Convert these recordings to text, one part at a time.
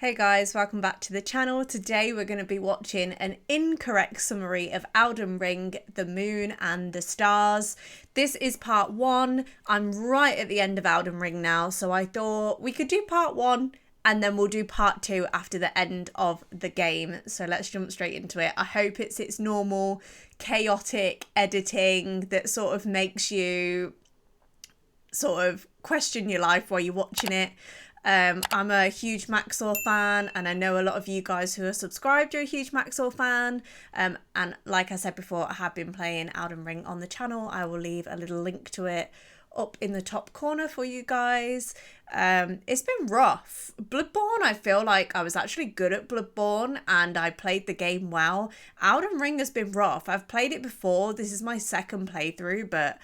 Hey guys, welcome back to the channel. Today we're going to be watching an incorrect summary of Elden Ring, the Moon and the Stars. This is part 1. I'm right at the end of Elden Ring now, so I thought we could do part 1 and then we'll do part 2 after the end of the game. So let's jump straight into it. I hope it's its normal chaotic editing that sort of makes you sort of question your life while you're watching it. I'm a huge Max0r fan, and I know a lot of you guys who are subscribed are a huge Max0r fan. And like I said before, I have been playing Elden Ring on the channel. I will leave a little link to it up in the top corner for you guys. It's been rough. Bloodborne, I feel like I was actually good at Bloodborne and I played the game well. Elden Ring has been rough. I've played it before. This is my second playthrough, but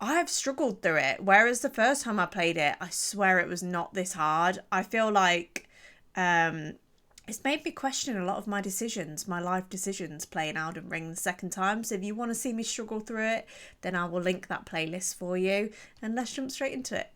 I've struggled through it, whereas the first time I played it, I swear it was not this hard. I feel like it's made me question a lot of my decisions, my life decisions, playing Elden Ring the second time. So if you want to see me struggle through it, then I will link that playlist for you. And let's jump straight into it.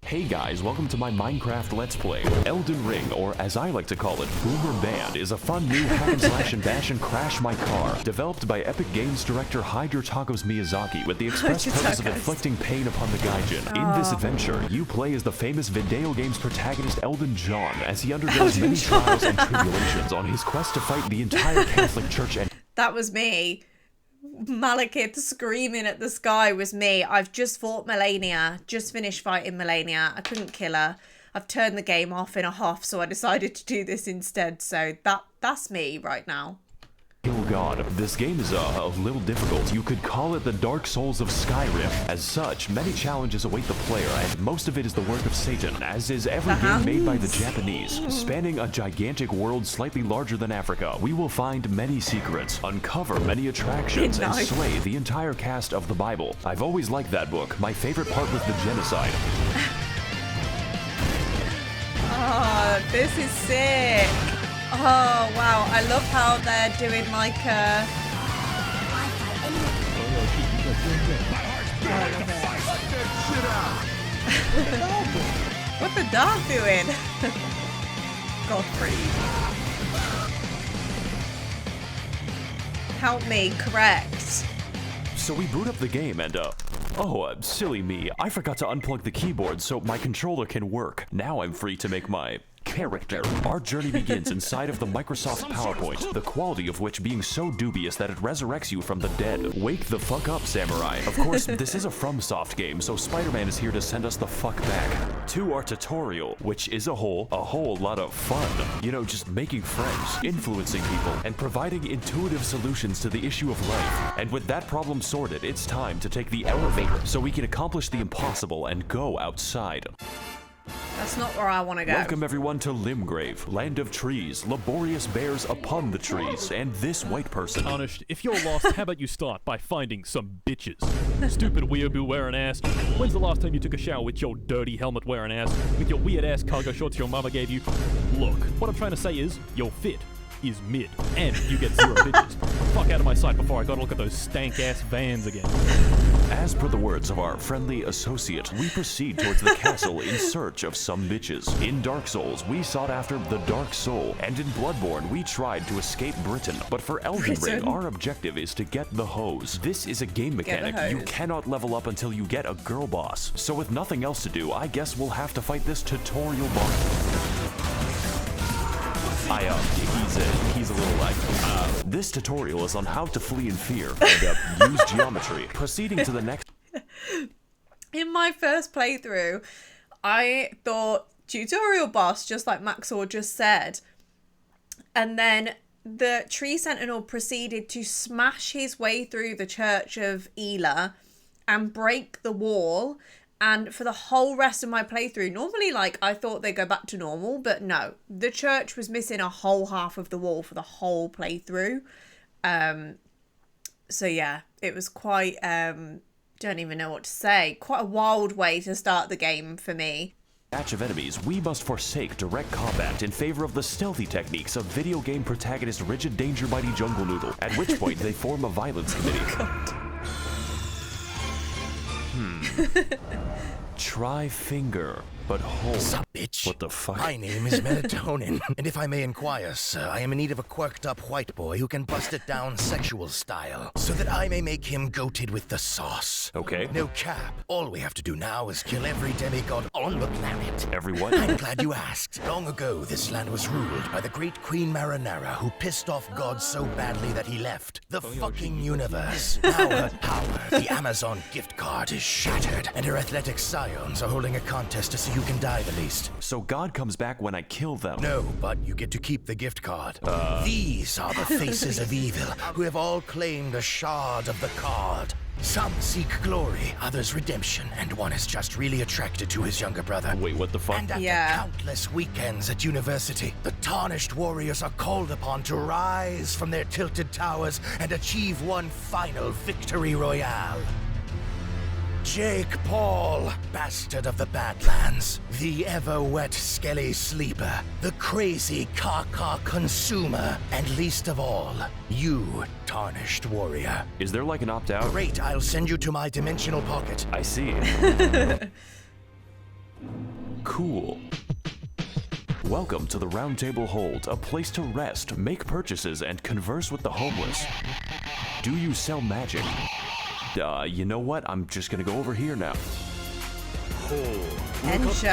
Hey guys, welcome to my Minecraft Let's Play. Elden Ring, or as I like to call it, Boomer Band, is a fun new hack and slash and bash and crash my car, developed by Epic Games director Hidetaka Miyazaki with the express purpose of inflicting pain upon the gaijin. In this adventure, you play as the famous video game's protagonist Elden John, as he undergoes many trials and tribulations on his quest to fight the entire Catholic Church and— That was me. Malekith screaming at the sky was me. I've just fought Melania, just finished fighting Melania. I couldn't kill her. I've turned the game off in a huff, so I decided to do this instead. So that's me right now. Oh god, this game is a little difficult. You could call it the Dark Souls of Skyrim. As such, many challenges await the player, and most of it is the work of Satan, as is every game made by the Japanese. Spanning a gigantic world slightly larger than Africa, we will find many secrets, uncover many attractions, and slay the entire cast of the Bible. I've always liked that book. My favorite part was the genocide. Oh, this is sick. Oh wow, I love how they're doing like a... What's the dog doing? Godfrey. Help me, correct. So we boot up the game and silly me, I forgot to unplug the keyboard so my controller can work. Now I'm free to make my character. Our journey begins inside of the Microsoft PowerPoint, the quality of which being so dubious that it resurrects you from the dead. Wake the fuck up, samurai. Of course, this is a FromSoft game, so Spider-Man is here to send us the fuck back to our tutorial, which is a whole lot of fun. You know, just making friends, influencing people, and providing intuitive solutions to the issue of life. And with that problem sorted, it's time to take the elevator so we can accomplish the impossible and go outside. That's not where I want to go. Welcome everyone to Limgrave, land of trees, laborious bears upon the trees, and this white person. Tarnished, if you're lost, how about you start by finding some bitches? Stupid weeaboo wearing ass. When's the last time you took a shower with your dirty helmet wearing ass? With your weird ass cargo shorts your mama gave you? Look, what I'm trying to say is, your fit is mid, and you get 0 bitches. Fuck out of my sight before I gotta look at those stank-ass vans again. As per the words of our friendly associate, we proceed towards the castle in search of some bitches. In Dark Souls, we sought after the Dark Soul, and in Bloodborne, we tried to escape Britain. But for Elden Ring, our objective is to get the hose. This is a game mechanic. You cannot level up until you get a girl boss. So with nothing else to do, I guess we'll have to fight this tutorial boss. He's a little like, this tutorial is on how to flee in fear and use geometry. Proceeding to the next. In my first playthrough, I thought tutorial boss, just like Max0r's just said. And then the tree sentinel proceeded to smash his way through the Church of Ela and break the wall. And for the whole rest of my playthrough, normally, like, I thought they'd go back to normal, but no. The church was missing a whole half of the wall for the whole playthrough. So, yeah, it was quite, don't even know what to say. Quite a wild way to start the game for me. Batch of enemies, we must forsake direct combat in favor of the stealthy techniques of video game protagonist Rigid Danger Mighty Jungle Noodle, at which point they form a violence committee. Try finger. But hold. Sup, bitch? What the fuck? My name is Melatonin, and if I may inquire, sir, I am in need of a quirked-up white boy who can bust it down sexual style, so that I may make him goated with the sauce. Okay. No cap. All we have to do now is kill every demigod on the planet. Everyone? I'm glad you asked. Long ago, this land was ruled by the great Queen Marinara, who pissed off God so badly that he left the fucking universe. Now her power, the Amazon gift card, is shattered, and her athletic scions are holding a contest to see who can die the least. So God comes back when I kill them? No, but you get to keep the gift card. These are the faces of evil, who have all claimed a shard of the card. Some seek glory, others redemption, and one is just really attracted to his younger brother. Wait, what the fuck? And after Yeah. countless weekends at university, the tarnished warriors are called upon to rise from their tilted towers and achieve one final victory royale. Jake Paul, bastard of the Badlands, the ever-wet skelly sleeper, the crazy caca consumer, and least of all, you, tarnished warrior. Is there like an opt-out? Great, I'll send you to my dimensional pocket. I see. Cool. Welcome to the Round Table Hold, a place to rest, make purchases, and converse with the homeless. Do you sell magic? You know what? I'm just gonna go over here now. Ensure.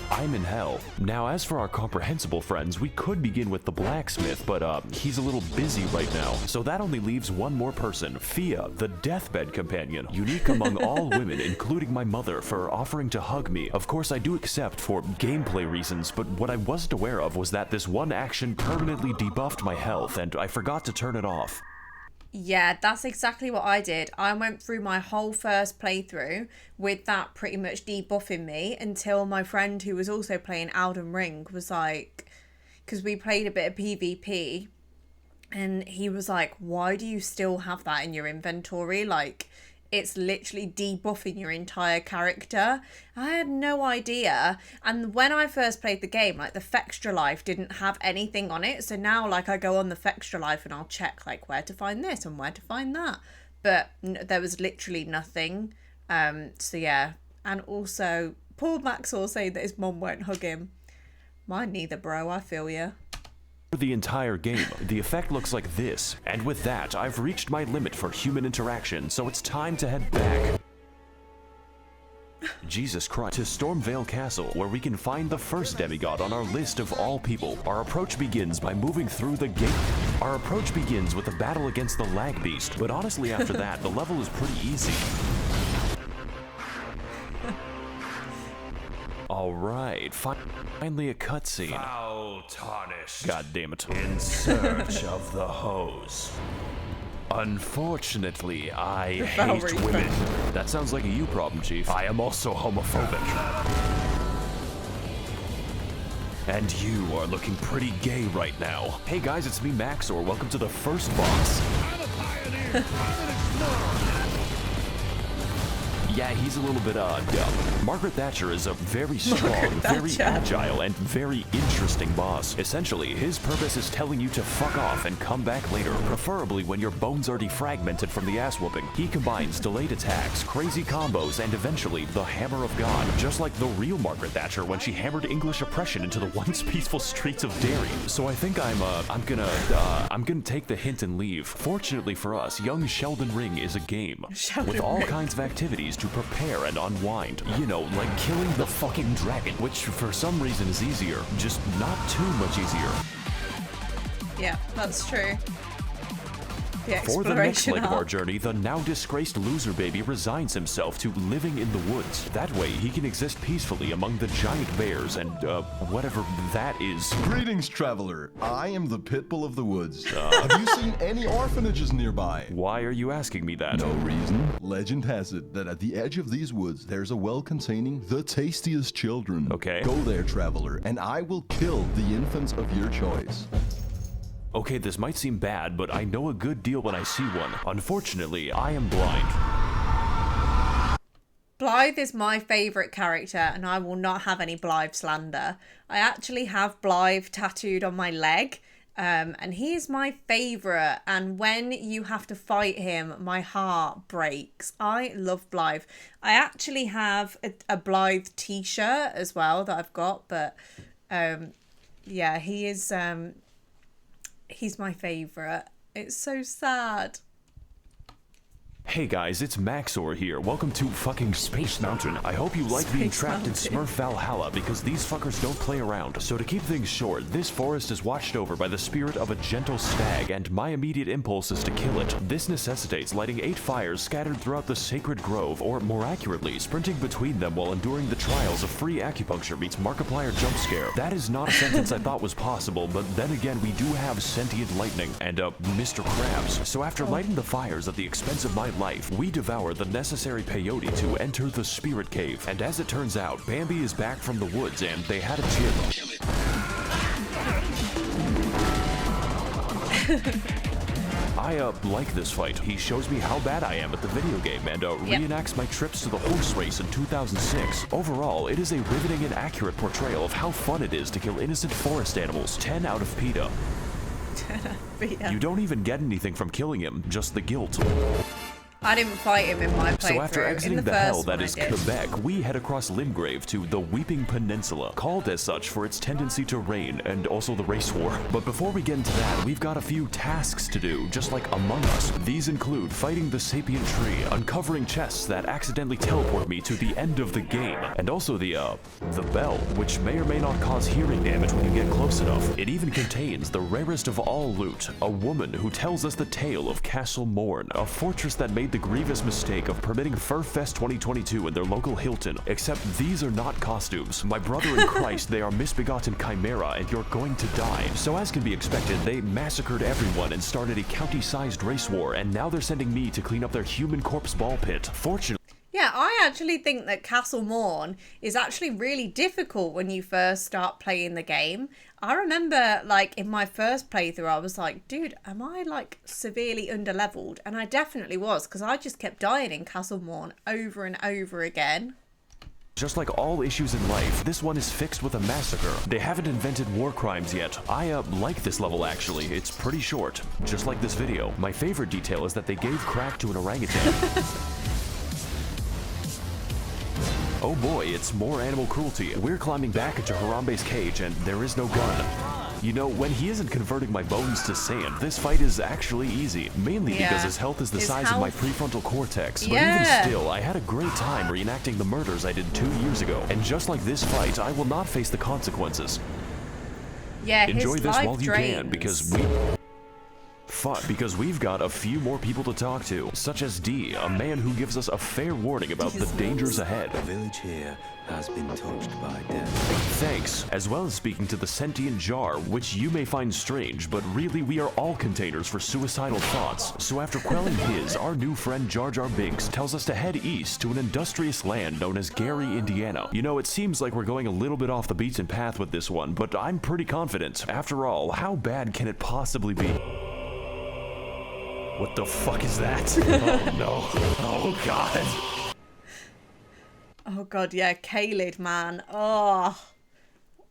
I'm in hell. Now, as for our comprehensible friends, we could begin with the blacksmith, but he's a little busy right now. So that only leaves one more person, Fia, the deathbed companion, unique among all women, including my mother, for offering to hug me. Of course, I do accept for gameplay reasons, but what I wasn't aware of was that this one action permanently debuffed my health, and I forgot to turn it off. Yeah, that's exactly what I did. I went through my whole first playthrough with that pretty much debuffing me until my friend who was also playing Elden Ring was like, because we played a bit of PvP, and he was like, why do you still have that in your inventory? Like, it's literally debuffing your entire character. I had no idea. And when I first played the game, like, the Fextra Life didn't have anything on it. So now, like, I go on the Fextra Life and I'll check, like, where to find this and where to find that. But there was literally nothing. So, yeah. And also, poor Max0r's saying that his mom won't hug him. Mine neither, bro. I feel ya. The entire game, the effect looks like this, and with that, I've reached my limit for human interaction, so it's time to head back. Jesus Christ. To Stormvale Castle, where we can find the first demigod on our list of all people. Our approach begins by moving through the gate. Our approach begins with a battle against the lag beast, but honestly after that, the level is pretty easy. Alright, finally a cutscene. Foul tarnished. God damn it. In search of the hose. Unfortunately, I Foul hate refund. women. That sounds like a you problem, Chief. I am also homophobic. And you are looking pretty gay right now. Hey guys, it's me, Max0r. Welcome to the first boss. I'm a pioneer. I'm an explorer. Yeah, he's a little bit dumb. Margaret Thatcher is a very strong, very Thatcher. agile, and very interesting boss. Essentially, his purpose is telling you to fuck off and come back later, preferably when your bones are defragmented from the ass whooping. He combines delayed attacks, crazy combos, and eventually the Hammer of God, just like the real Margaret Thatcher when she hammered English oppression into the once peaceful streets of Derry. So I think I'm gonna take the hint and leave. Fortunately for us, young Sheldon Ring is a game with all kinds of activities to prepare and unwind. You know, like killing the fucking dragon, which for some reason is easier, just not too much easier. Yeah, that's true. The For the next exploration leg of our arc. journey, the now disgraced loser baby resigns himself to living in the woods. That way, he can exist peacefully among the giant bears and, whatever that is. Greetings, traveler. I am the Pitbull of the Woods. Have you seen any orphanages nearby? Why are you asking me that? No reason. Legend has it that at the edge of these woods, there's a well containing the tastiest children. Okay. Go there, traveler, and I will kill the infants of your choice. Okay, this might seem bad, but I know a good deal when I see one. Unfortunately, I am blind. Blythe is my favourite character, and I will not have any Blythe slander. I actually have Blythe tattooed on my leg, And he is my favorite, and when you have to fight him, my heart breaks. I love Blythe. I actually have a Blythe t-shirt as well that I've got, but yeah, he is he's my favorite. It's so sad. Hey guys, it's Max0r here. Welcome to fucking Space Mountain. I hope you like being trapped in Smurf Valhalla because these fuckers don't play around. So to keep things short, this forest is watched over by the spirit of a gentle stag, and my immediate impulse is to kill it. This necessitates lighting 8 fires scattered throughout the sacred grove, or more accurately, sprinting between them while enduring the trials of free acupuncture meets Markiplier jump scare. That is not a sentence I thought was possible, but then again, we do have sentient lightning and Mr. Krabs. So after lighting the fires at the expense of my life, we devour the necessary peyote to enter the spirit cave. And as it turns out, Bambi is back from the woods and they had a chip. I like this fight. He shows me how bad I am at the video game and reenacts my trips to the horse race in 2006. Overall, it is a riveting and accurate portrayal of how fun it is to kill innocent forest animals. 10 out of PETA. You don't even get anything from killing him, just the guilt. I didn't fight him in my playthrough. So after exiting the hell that is did. Quebec, we head across Limgrave to the Weeping Peninsula, called as such for its tendency to rain and also the race war. But before we get into that, we've got a few tasks to do, just like Among Us. These include fighting the sapient tree, uncovering chests that accidentally teleport me to the end of the game, and also the bell, which may or may not cause hearing damage when you get close enough. It even contains the rarest of all loot, a woman who tells us the tale of Castle Morn, a fortress that made the grievous mistake of permitting Furfest 2022 in their local Hilton, except these are not costumes. My brother in Christ, they are misbegotten chimera and you're going to die. So as can be expected, they massacred everyone and started a county-sized race war, and now they're sending me to clean up their human corpse ball pit. Fortunately, yeah, I actually think that Castle Morn is actually really difficult when you first start playing the game. I remember, like, in my first playthrough, I was like, dude, am I, like, severely underleveled? And I definitely was, because I just kept dying in Castle Morn over and over again. just like all issues in life, this one is fixed with a massacre. They haven't invented war crimes yet. I like this level actually. It's pretty short, just like this video. My favorite detail is that they gave crack to an orangutan. Oh boy, it's more animal cruelty. We're climbing back into Harambe's cage and there is no gun. You know, when he isn't converting my bones to sand, this fight is actually easy. Mainly because his health is the size of my prefrontal cortex. But even still, I had a great time reenacting the murders I did 2 years ago. And just like this fight, I will not face the consequences. Yeah, enjoy his this life while you drains. can, because we've got a few more people to talk to, such as D, a man who gives us a fair warning about the dangers ahead. The village here has been touched by death. Thanks, as well as speaking to the sentient jar, which you may find strange, but really we are all containers for suicidal thoughts. So after quelling his, our new friend Jar Jar Binks tells us to head east to an industrious land known as Gary, Indiana. You know, it seems like we're going a little bit off the beaten path with this one, but I'm pretty confident. After all, how bad can it possibly be? What the fuck is that? Oh no. Oh god. Oh god, yeah, Kaled, man. Oh,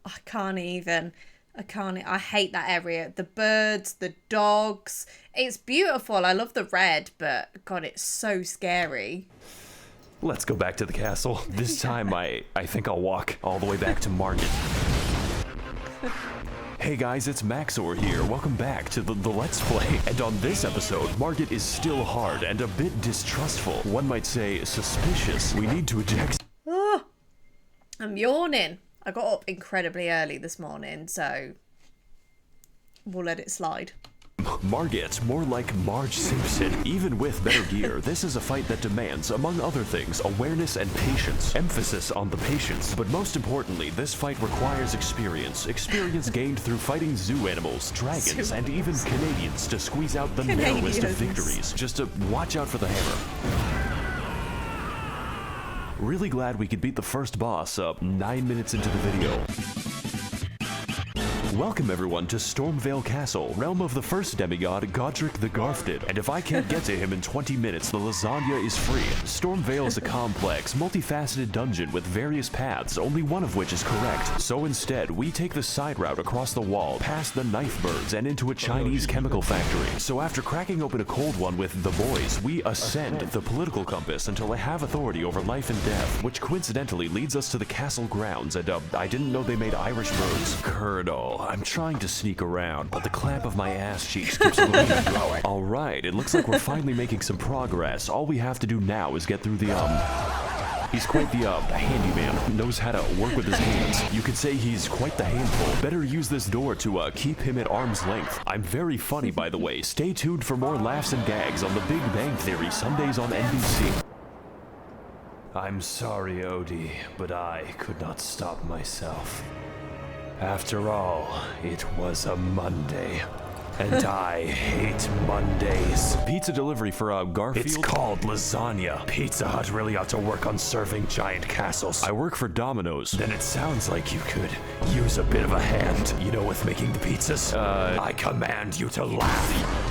I can't even. I hate that area. The birds, the dogs. It's beautiful. I love the red, but god, it's so scary. Let's go back to the castle. This time I think I'll walk all the way back to Market. Hey guys, it's Max0r here. Welcome back to the Let's Play. And on this episode, Margit is still hard and a bit distrustful. One might say suspicious. We need to eject... Oh, I'm yawning. I got up incredibly early this morning, so we'll let it slide. Margit, more like Marge Simpson. Even with better gear, this is a fight that demands, among other things, awareness and patience. Emphasis on the patience. But most importantly, this fight requires experience. Experience gained through fighting zoo animals, dragons, and even Canadians to squeeze out the narrowest of victories. Just to watch out for the hammer. Really glad we could beat the first boss 9 minutes into the video. Welcome everyone to Stormvale Castle, realm of the first demigod, Godric the Garfted. And if I can't get to him in 20 minutes, the lasagna is free. Stormvale is a complex, multifaceted dungeon with various paths, only one of which is correct. So instead, we take the side route across the wall, past the knife birds, and into a Chinese chemical factory. So after cracking open a cold one with the boys, we ascend the political compass until I have authority over life and death, which coincidentally leads us to the castle grounds, and I didn't know they made Irish birds. Colonel, I'm trying to sneak around, but the clamp of my ass cheeks keeps going. Alright, it looks like we're finally making some progress. All we have to do now is get through the, He's quite the, handyman. Knows how to work with his hands. You could say he's quite the handful. Better use this door to, keep him at arm's length. I'm very funny, by the way. Stay tuned for more laughs and gags on The Big Bang Theory, Sundays on NBC. I'm sorry, Odie, but I could not stop myself. After all, it was a Monday. And I hate Mondays. Pizza delivery for, Garfield? It's called lasagna. Pizza Hut really ought to work on serving giant castles. I work for Domino's. Then it sounds like you could use a bit of a hand, you know, with making the pizzas. I command you to laugh.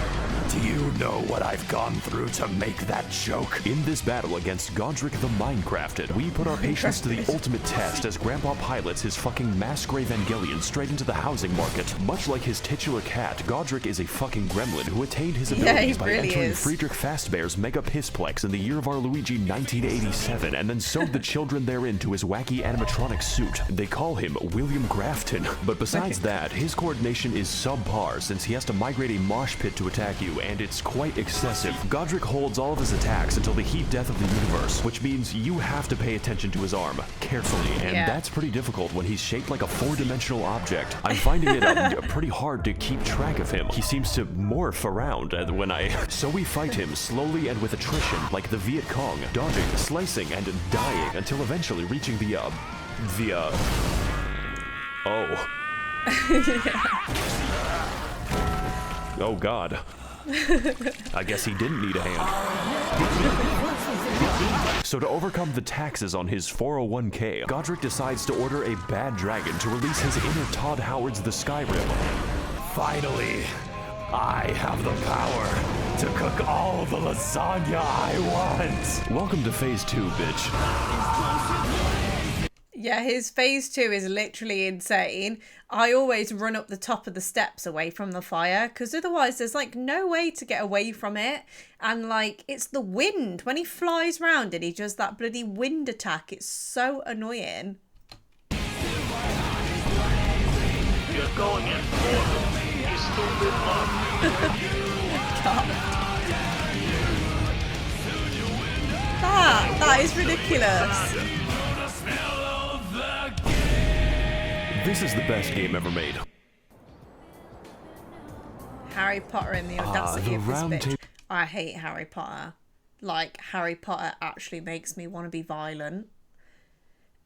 Do you know what I've gone through to make that joke? In this battle against Godric the Minecrafted, we put our patience to the ultimate test as Grandpa pilots his fucking Mask0r Evangelion straight into the housing market. Much like his titular cat, Godric is a fucking gremlin who attained his abilities by entering Friedrich Fazbear's Mega Pissplex in the year of our Luigi 1987 and then sewed the children therein to his wacky animatronic suit. They call him William Grafton, but besides that, his coordination is subpar since he has to migrate a mosh pit to attack you, and it's quite excessive. Godric holds all of his attacks until the heat death of the universe, which means you have to pay attention to his arm carefully, and that's pretty difficult when he's shaped like a four-dimensional object. I'm finding it pretty hard to keep track of him. He seems to morph around when So we fight him slowly and with attrition, like the Viet Cong, dodging, slicing, and dying until eventually reaching Oh god. I guess he didn't need a hand. So to overcome the taxes on his 401k, Godric decides to order a bad dragon to release his inner Todd Howard's The Skyrim. Finally, I have the power to cook all the lasagna I want. Welcome to phase 2, bitch. Yeah, his phase 2 is literally insane. I always run up the top of the steps away from the fire because otherwise there's like no way to get away from it. And like, it's the wind. When he flies round and he does that bloody wind attack, it's so annoying. You're going in for him, you stupid That is ridiculous. This is the best game ever made. Harry Potter and the audacity the of this round bitch. I hate Harry Potter. Like, Harry Potter actually makes me want to be violent.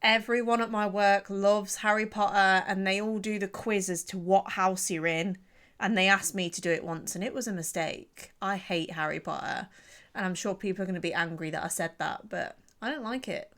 Everyone at my work loves Harry Potter and they all do the quiz as to what house you're in. And they asked me to do it once and it was a mistake. I hate Harry Potter. And I'm sure people are going to be angry that I said that, but I don't like it.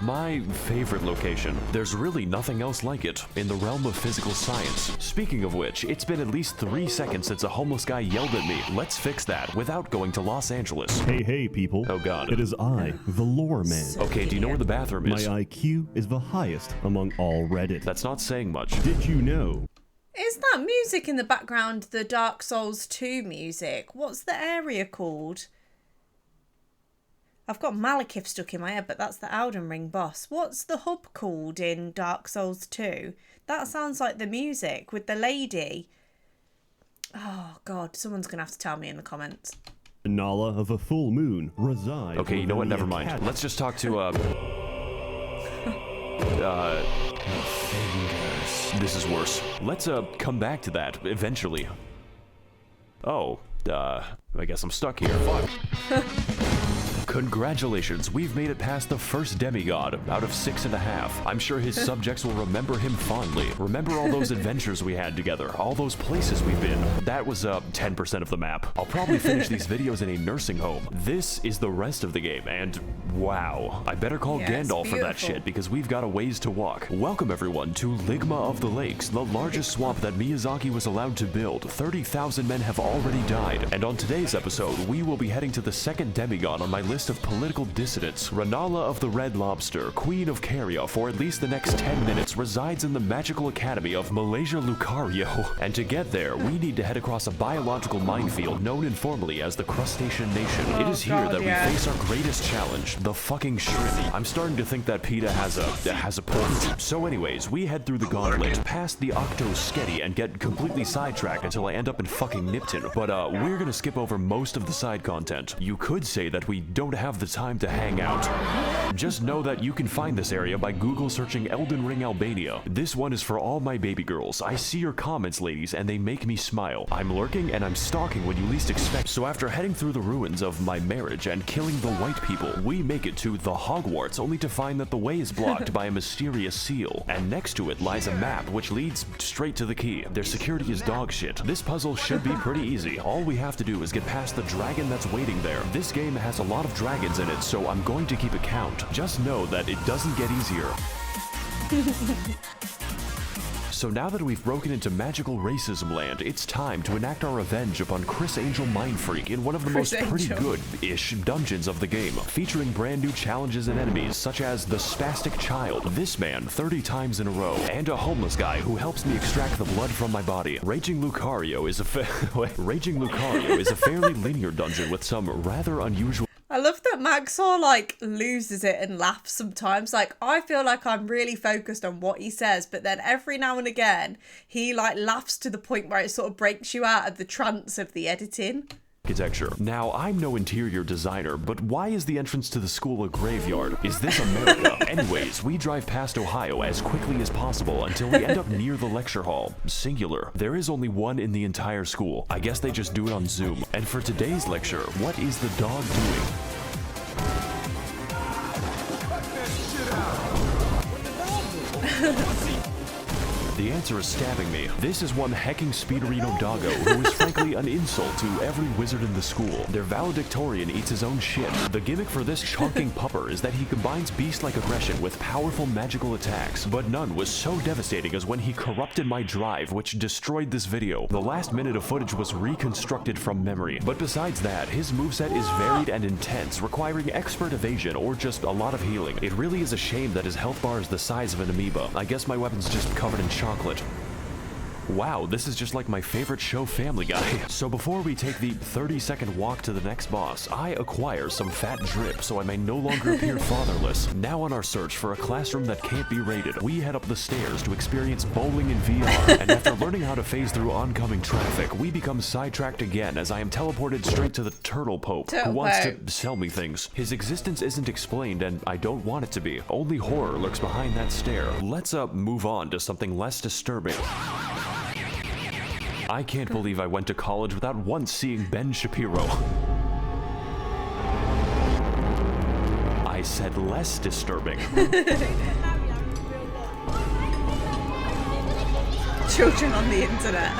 My favorite location. There's really nothing else like it in the realm of physical science. Speaking of which, it's been at least 3 seconds since a homeless guy yelled at me. Let's fix that without going to Los Angeles. Hey, people. Oh god. It is I, the lore man. Okay, do you know where the bathroom is? My IQ is the highest among all Reddit. That's not saying much. Did you know? Is that music in the background the Dark Souls 2 music? What's the area called? I've got Malekith stuck in my head, but that's the Elden Ring boss. What's the hub called in Dark Souls 2? That sounds like the music with the lady. Oh, God. Someone's going to have to tell me in the comments. Nala of a full moon resides. Okay, you know what? Never mind. Let's just talk to, This is worse. Let's, come back to that eventually. Oh, I guess I'm stuck here. Fuck. Congratulations, we've made it past the first demigod out of 6.5. I'm sure his subjects will remember him fondly. Remember all those adventures we had together, all those places we've been. That was 10% of the map. I'll probably finish these videos in a nursing home. This is the rest of the game, and Wow, I better call Gandalf for that shit because we've got a ways to walk. Welcome everyone to Ligma of the Lakes, the largest swamp that Miyazaki was allowed to build. 30,000 men have already died. And on today's episode, we will be heading to the second demigod on my list of political dissidents. Ranala of the Red Lobster, Queen of Caria, for at least the next 10 minutes, resides in the magical academy of Malaysia Lucario. And to get there, we need to head across a biological minefield known informally as the Crustacean Nation. It is here that we face our greatest challenge, the fucking shrimp. I'm starting to think that PETA has a point. So anyways, we head through the gauntlet, past the Octo Sketty, and get completely sidetracked until I end up in fucking Nipton. But we're gonna skip over most of the side content. You could say that we don't have the time to hang out. Just know that you can find this area by Google searching Elden Ring Albania. This one is for all my baby girls. I see your comments, ladies, and they make me smile. I'm lurking and I'm stalking when you least expect. So after heading through the ruins of my marriage and killing the white people, we make it to the Hogwarts, only to find that the way is blocked by a mysterious seal. And next to it lies a map which leads straight to the key. Their security is dog shit. This puzzle should be pretty easy. All we have to do is get past the dragon that's waiting there. This game has a lot of dragons in it, so I'm going to keep a count. Just know that it doesn't get easier. So now that we've broken into magical racism land, it's time to enact our revenge upon Chris Angel Mindfreak in one of the most pretty good-ish dungeons of the game, featuring brand new challenges and enemies such as the Spastic Child, this man 30 times in a row, and a homeless guy who helps me extract the blood from my body. Raging Lucario is a fairly linear dungeon with some rather unusual. I love that Max0r like loses it and laughs sometimes. Like, I feel like I'm really focused on what he says, but then every now and again he like laughs to the point where it sort of breaks you out of the trance of the editing. Architecture. Now, I'm no interior designer, but why is the entrance to the school a graveyard? Is this America? Anyways, we drive past Ohio as quickly as possible until we end up near the lecture hall. Singular. There is only one in the entire school. I guess they just do it on Zoom. And for today's lecture, what is the dog doing? The answer is stabbing me. This is one hecking Speederino doggo who is frankly an insult to every wizard in the school. Their valedictorian eats his own shit. The gimmick for this chonking pupper is that he combines beast-like aggression with powerful magical attacks, but none was so devastating as when he corrupted my drive, which destroyed this video. The last minute of footage was reconstructed from memory, but besides that, his moveset is varied and intense, requiring expert evasion or just a lot of healing. It really is a shame that his health bar is the size of an amoeba. I guess my weapon's just covered in chocolate. Wow, this is just like my favorite show, Family Guy. So before we take the 30-second walk to the next boss, I acquire some fat drip so I may no longer appear fatherless. Now on our search for a classroom that can't be raided, we head up the stairs to experience bowling in VR, and after learning how to phase through oncoming traffic, we become sidetracked again as I am teleported straight to the Turtle Pope, who wants to sell me things. His existence isn't explained, and I don't want it to be. Only horror lurks behind that stare. Let's move on to something less disturbing. I can't believe I went to college without once seeing Ben Shapiro. I said less disturbing. Children on the internet.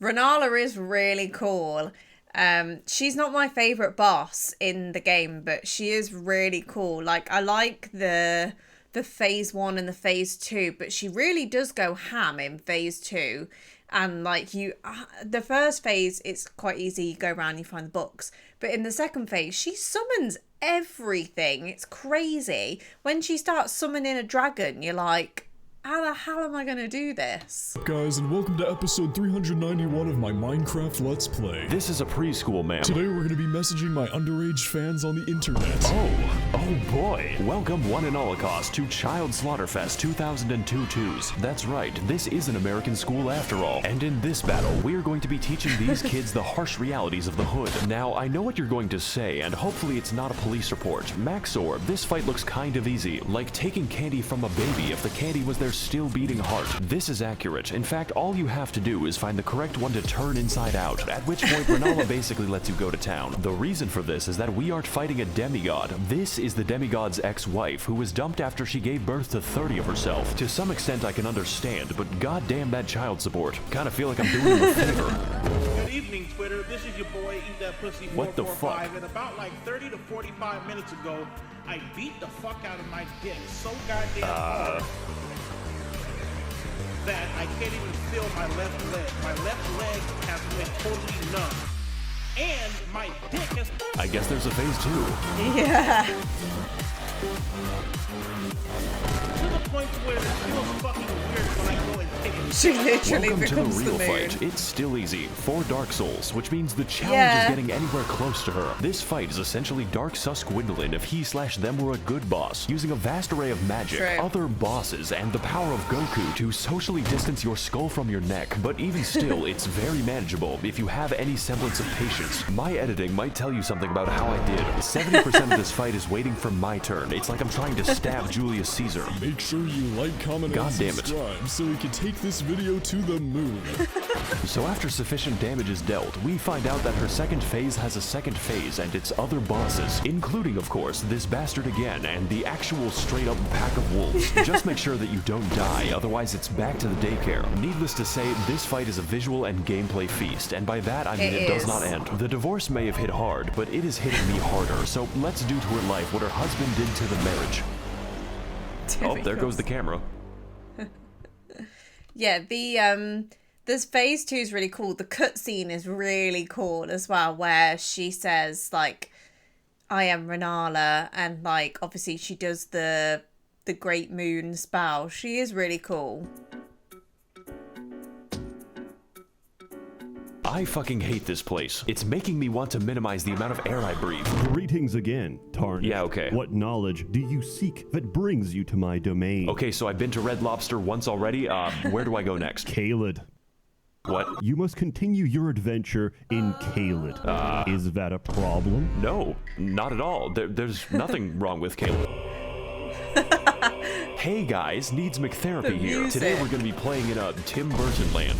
Ranala is really cool. She's not my favorite boss in the game, but she is really cool. Like, I like the phase 1 and the phase 2, but she really does go ham in phase 2. And like the first phase, it's quite easy. You go around, you find the books. But in the second phase, she summons everything. It's crazy. When she starts summoning a dragon, you're like, how the hell am I gonna do this? Guys, and welcome to episode 391 of my Minecraft Let's Play. This is a preschool, ma'am. Today we're gonna be messaging my underage fans on the internet. Oh boy. Welcome one and holocaust to Child Slaughterfest 2002-2s. That's right, this is an American school after all. And in this battle, we're going to be teaching these kids the harsh realities of the hood. Now, I know what you're going to say, and hopefully it's not a police report. Max0r's, this fight looks kind of easy, like taking candy from a baby if the candy was their still beating heart. This is accurate. In fact, all you have to do is find the correct one to turn inside out, at which point Ranala basically lets you go to town. The reason for this is that we aren't fighting a demigod. This is the demigod's ex-wife, who was dumped after she gave birth to 30 of herself. To some extent I can understand, but goddamn that child support. Kinda feel like I'm doing him a favor. evening, Twitter. This is your boy, Eat That Pussy 445. What the fuck? And about like 30 to 45 minutes ago, I beat the fuck out of my dick so goddamn hard that I can't even feel my left leg. My left leg has been totally numb. And my dick has... I guess there's a phase 2. Yeah. To the point where it feels fucking weird when I go and take it. She literally Welcome to the becomes real the moon. fight. It's still easy. 4 Dark Souls, which means the challenge Yeah. is getting anywhere close to her. This fight is essentially Dark Sus Gwendolyn if he/them were a good boss, using a vast array of magic, True. other bosses, and the power of Goku to socially distance your skull from your neck. But even still, it's very manageable if you have any semblance of patience. My editing might tell you something about how I did. 70% of this fight is waiting for my turn. It's like I'm trying to stab Julius Caesar. Make sure you like, comment, God and damn it. subscribe so we can take this video to the moon. So after sufficient damage is dealt, we find out that her second phase has a second phase and its other bosses, including, of course, this bastard again and the actual straight-up pack of wolves. Just make sure that you don't die, otherwise it's back to the daycare. Needless to say, this fight is a visual and gameplay feast, and by that I mean it does not end. The divorce may have hit hard, but it is hitting me harder, so let's do to her life what her husband did to the marriage. Oh, there goes the camera. Yeah, this phase 2 is really cool. The cutscene is really cool as well, where she says like, "I am Renala," and like obviously she does the Great Moon spell. She is really cool. I fucking hate this place. It's making me want to minimize the amount of air I breathe. Greetings again, Tarnished. Yeah, okay. What knowledge do you seek that brings you to my domain? Okay, so I've been to Red Lobster once already. Where do I go next? Caelid. What? You must continue your adventure in Caelid. Is that a problem? No, not at all. There's nothing wrong with Caleb. Hey guys, Needs McTherapy here. Today we're going to be playing in a Tim Burton land.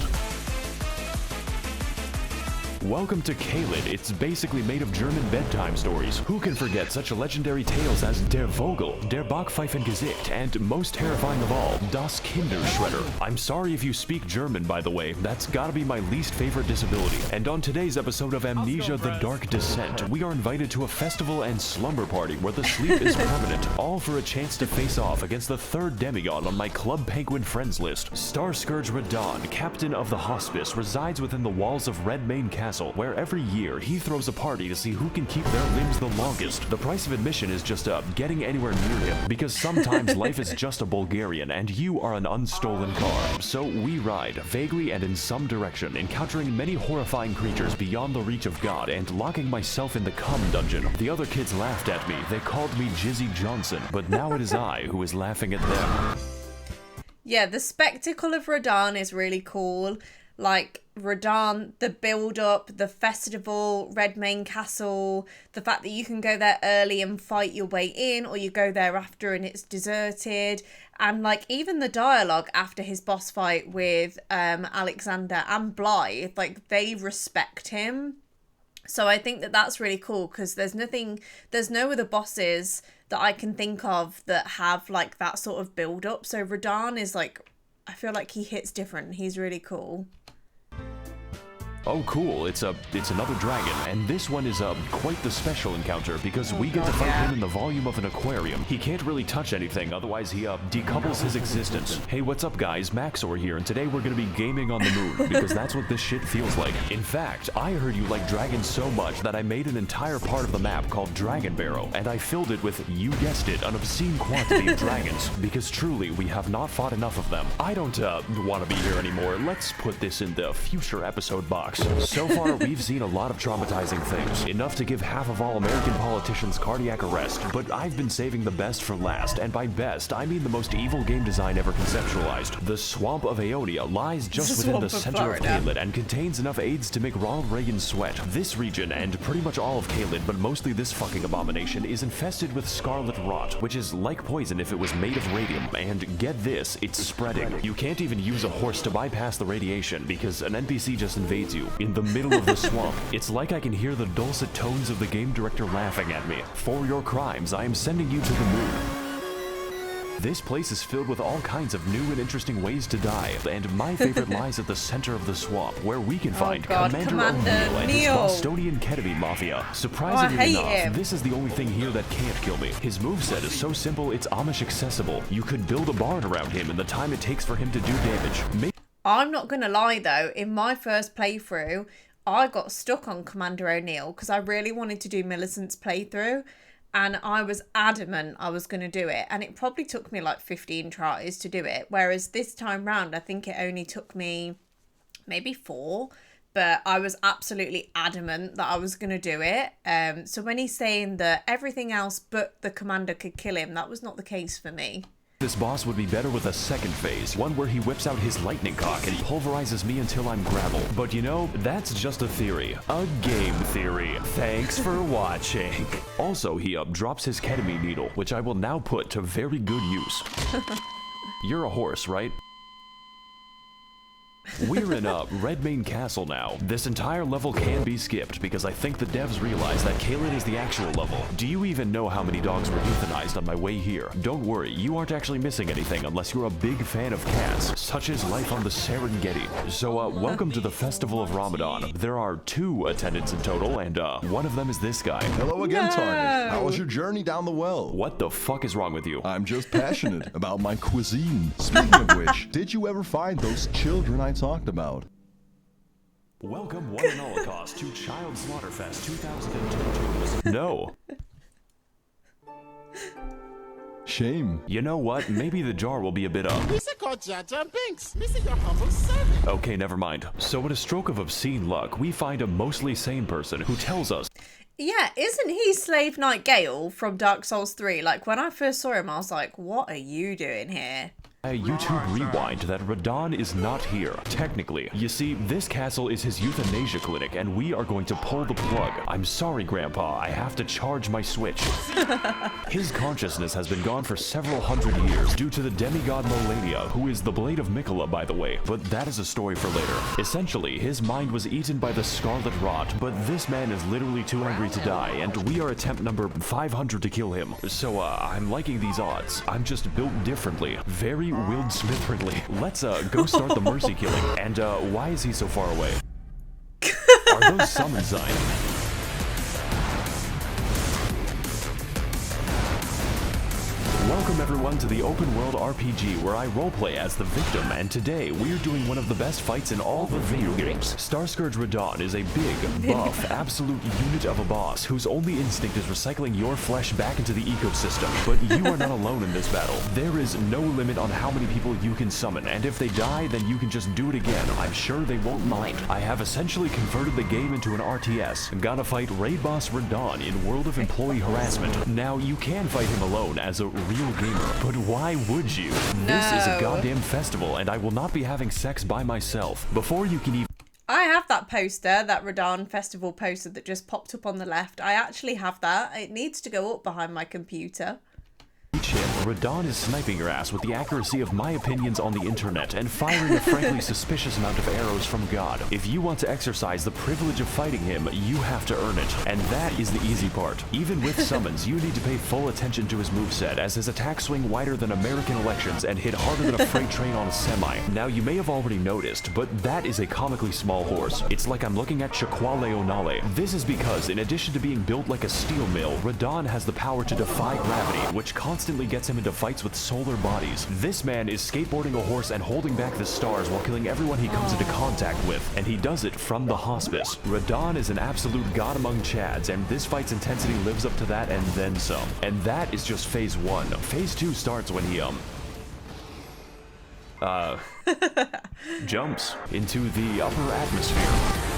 Welcome to Caelid. It's basically made of German bedtime stories. Who can forget such legendary tales as Der Vogel, Der Backpfeifengesicht, and most terrifying of all, Das Kinderschredder. I'm sorry if you speak German, by the way. That's gotta be my least favorite disability. And on today's episode of Amnesia: The Dark Descent, we are invited to a festival and slumber party where the sleep is permanent, all for a chance to face off against the third demigod on my Club Penguin friends list. Star Scourge Radahn, captain of the hospice, resides within the walls of Redmane Castle, where every year he throws a party to see who can keep their limbs the longest. The price of admission is just getting anywhere near him, because sometimes life is just a Bulgarian and you are an unstolen car. So we ride, vaguely and in some direction, encountering many horrifying creatures beyond the reach of God and locking myself in the cum dungeon. The other kids laughed at me. They called me Jizzy Johnson, but now it is I who is laughing at them. Yeah, the spectacle of Radahn is really cool. Like, Radahn, the build-up, the festival, Redmane Castle, the fact that you can go there early and fight your way in, or you go there after and it's deserted, and like even the dialogue after his boss fight with Alexander and Blythe, like they respect him. So I think that that's really cool, because there's no other bosses that I can think of that have like that sort of build-up. So Radahn is like, I feel like he hits different. He's really cool. Oh cool, it's another dragon, and this one is quite the special encounter because we get to fight him in the volume of an aquarium. He can't really touch anything, otherwise he decouples his existence. Hey, what's up guys, Max0r here, and today we're gonna be gaming on the moon, because that's what this shit feels like. In fact, I heard you like dragons so much that I made an entire part of the map called Dragon Barrow, and I filled it with, you guessed it, an obscene quantity of dragons, because truly, we have not fought enough of them. I don't want to be here anymore. Let's put this in the future episode box. So far, we've seen a lot of traumatizing things, enough to give half of all American politicians cardiac arrest, but I've been saving the best for last, and by best, I mean the most evil game design ever conceptualized. The Swamp of Aeonia lies just within the center of Caelid and contains enough aids to make Ronald Reagan sweat. This region, and pretty much all of Caelid, but mostly this fucking abomination, is infested with scarlet rot, which is like poison if it was made of radium, and get this, it's spreading. You can't even use a horse to bypass the radiation, because an NPC just invades you, in the middle of the swamp. It's like I can hear the dulcet tones of the game director laughing at me. For your crimes, I am sending you to the moon. This place is filled with all kinds of new and interesting ways to die, and my favorite lies at the center of the swamp, where we can find Commander O'Neill and his Bostonian ketamine mafia. Surprisingly enough, this is the only thing here that can't kill me. His moveset is so simple, it's Amish accessible. You could build a barn around him in the time it takes for him to do damage. I'm not gonna lie though, in my first playthrough, I got stuck on Commander O'Neill because I really wanted to do Millicent's playthrough, and I was adamant I was going to do it, and it probably took me like 15 tries to do it, whereas this time round I think it only took me maybe 4, but I was absolutely adamant that I was going to do it. So when he's saying that everything else but the commander could kill him, that was not the case for me. This boss would be better with a second phase, one where he whips out his lightning cock and pulverizes me until I'm gravel. But you know, that's just a theory. A game theory. Thanks for watching. Also, he drops his ketamine needle, which I will now put to very good use. You're a horse, right? We're in Redmane Castle now. This entire level can be skipped because I think the devs realized that Caelid is the actual level. Do you even know how many dogs were euthanized on my way here? Don't worry, you aren't actually missing anything unless you're a big fan of cats, such as life on the Serengeti. So welcome to the Festival of Ramadan. There are 2 attendants in total, and one of them is this guy. Hello again, Target. How was your journey down the well? What the fuck is wrong with you? I'm just passionate about my cuisine. Speaking of which, did you ever find those children I talked about? Welcome one and Holocaust to Child Slaughterfest 2022. No. Shame. You know what? Maybe the jar will be a bit up. servant. Okay, never mind. So with a stroke of obscene luck, we find a mostly sane person who tells us... Yeah, isn't he Slave Knight Gale from Dark Souls 3? Like, when I first saw him, I was like, what are you doing here? A YouTube rewind that Radon is not here, technically. You see, this castle is his euthanasia clinic, and we are going to pull the plug. I'm sorry, Grandpa, I have to charge my Switch. His consciousness has been gone for several hundred years due to the demigod Malenia, who is the Blade of Mikola, by the way, but that is a story for later. Essentially, his mind was eaten by the Scarlet Rot, but this man is literally too angry to die, and we are attempt number 500 to kill him. So, I'm liking these odds. I'm just built differently. Very Will Smith-friendly. Let's go start the mercy killing. And why is he so far away? Are those summon signs? Welcome everyone to the open world RPG where I roleplay as the victim, and today we're doing one of the best fights in all the video games. Starscourge Radon is a big, buff, absolute unit of a boss whose only instinct is recycling your flesh back into the ecosystem. But you are not alone in this battle. There is no limit on how many people you can summon, and if they die, then you can just do it again. I'm sure they won't mind. I have essentially converted the game into an RTS. Gotta fight Raid Boss Radon in World of Employee Harassment. Now, you can fight him alone as a real gamer, but why would you? This is a goddamn festival, and I will not be having sex by myself. Before you can even... I have that poster, that Radon Festival poster that just popped up on the left. I actually have that. It needs to go up behind my computer. Radon is sniping your ass with the accuracy of my opinions on the internet and firing a frankly suspicious amount of arrows from God. If you want to exercise the privilege of fighting him, you have to earn it. And that is the easy part. Even with summons, you need to pay full attention to his moveset, as his attacks swing wider than American elections and hit harder than a freight train on a semi. Now, you may have already noticed, but that is a comically small horse. It's like I'm looking at Shaquale O'Nale. This is because, in addition to being built like a steel mill, Radon has the power to defy gravity, which constantly gets him into fights with solar bodies. This man is skateboarding a horse and holding back the stars while killing everyone he comes into contact with, and he does it from the hospice. Radon is an absolute god among Chads, and this fight's intensity lives up to that and then some. And that is just phase 1. Phase 2 starts when he, jumps into the upper atmosphere.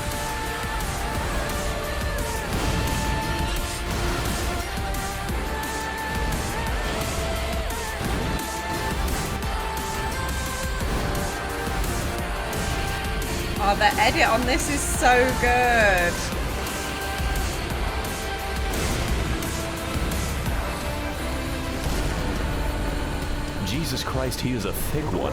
Oh, the edit on this is so good. Jesus Christ, he is a thick one.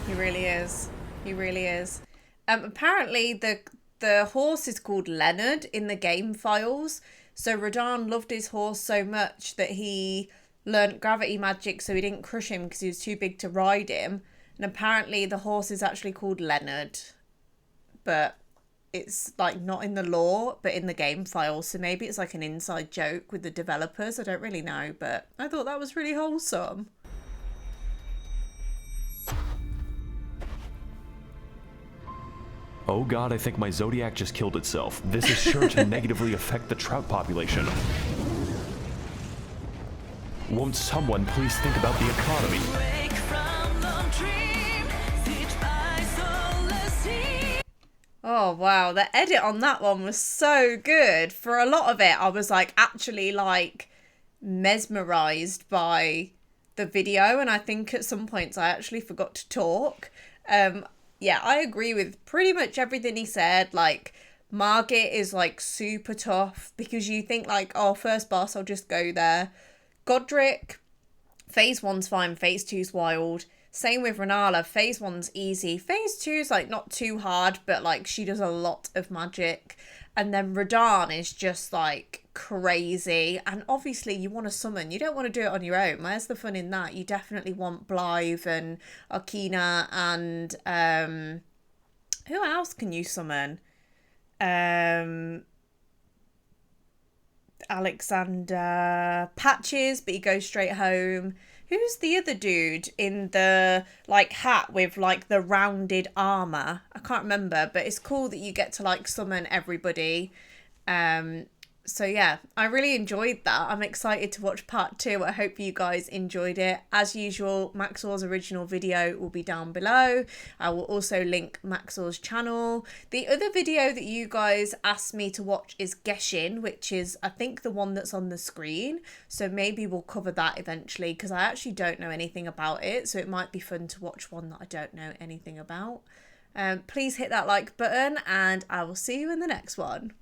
He really is. He really is. Apparently, the horse is called Leonard in the game files. So Radon loved his horse so much that he learnt gravity magic so he didn't crush him because he was too big to ride him. And apparently the horse is actually called Leonard. But it's like not in the lore, but in the game file. So maybe it's like an inside joke with the developers. I don't really know, but I thought that was really wholesome. Oh god, I think my Zodiac just killed itself. This is sure to negatively affect the trout population. Won't someone please think about the economy? Oh wow, the edit on that one was so good. For a lot of it, I was like actually like mesmerized by the video, and I think at some points I actually forgot to talk. Yeah, I agree with pretty much everything he said. Like, Margit is like super tough because you think like, oh, first boss, I'll just go there. Godric, phase 1's fine, phase 2's wild. Same with Renala, phase 1's easy. Phase 2's like not too hard, but like she does a lot of magic. And then Radahn is just like crazy. And obviously you want to summon. You don't want to do it on your own. Where's the fun in that? You definitely want Blythe and Arkina and who else can you summon? Alexander Patches, but he goes straight home. Who's the other dude in the like hat with like the rounded armor? I can't remember, but it's cool that you get to like summon everybody. So yeah, I really enjoyed that. I'm excited to watch part 2. I hope you guys enjoyed it. As usual, Max0r's original video will be down below. I will also link Max0r's channel. The other video that you guys asked me to watch is Geshin, which is I think the one that's on the screen. So maybe we'll cover that eventually because I actually don't know anything about it. So it might be fun to watch one that I don't know anything about. Please hit that like button and I will see you in the next one.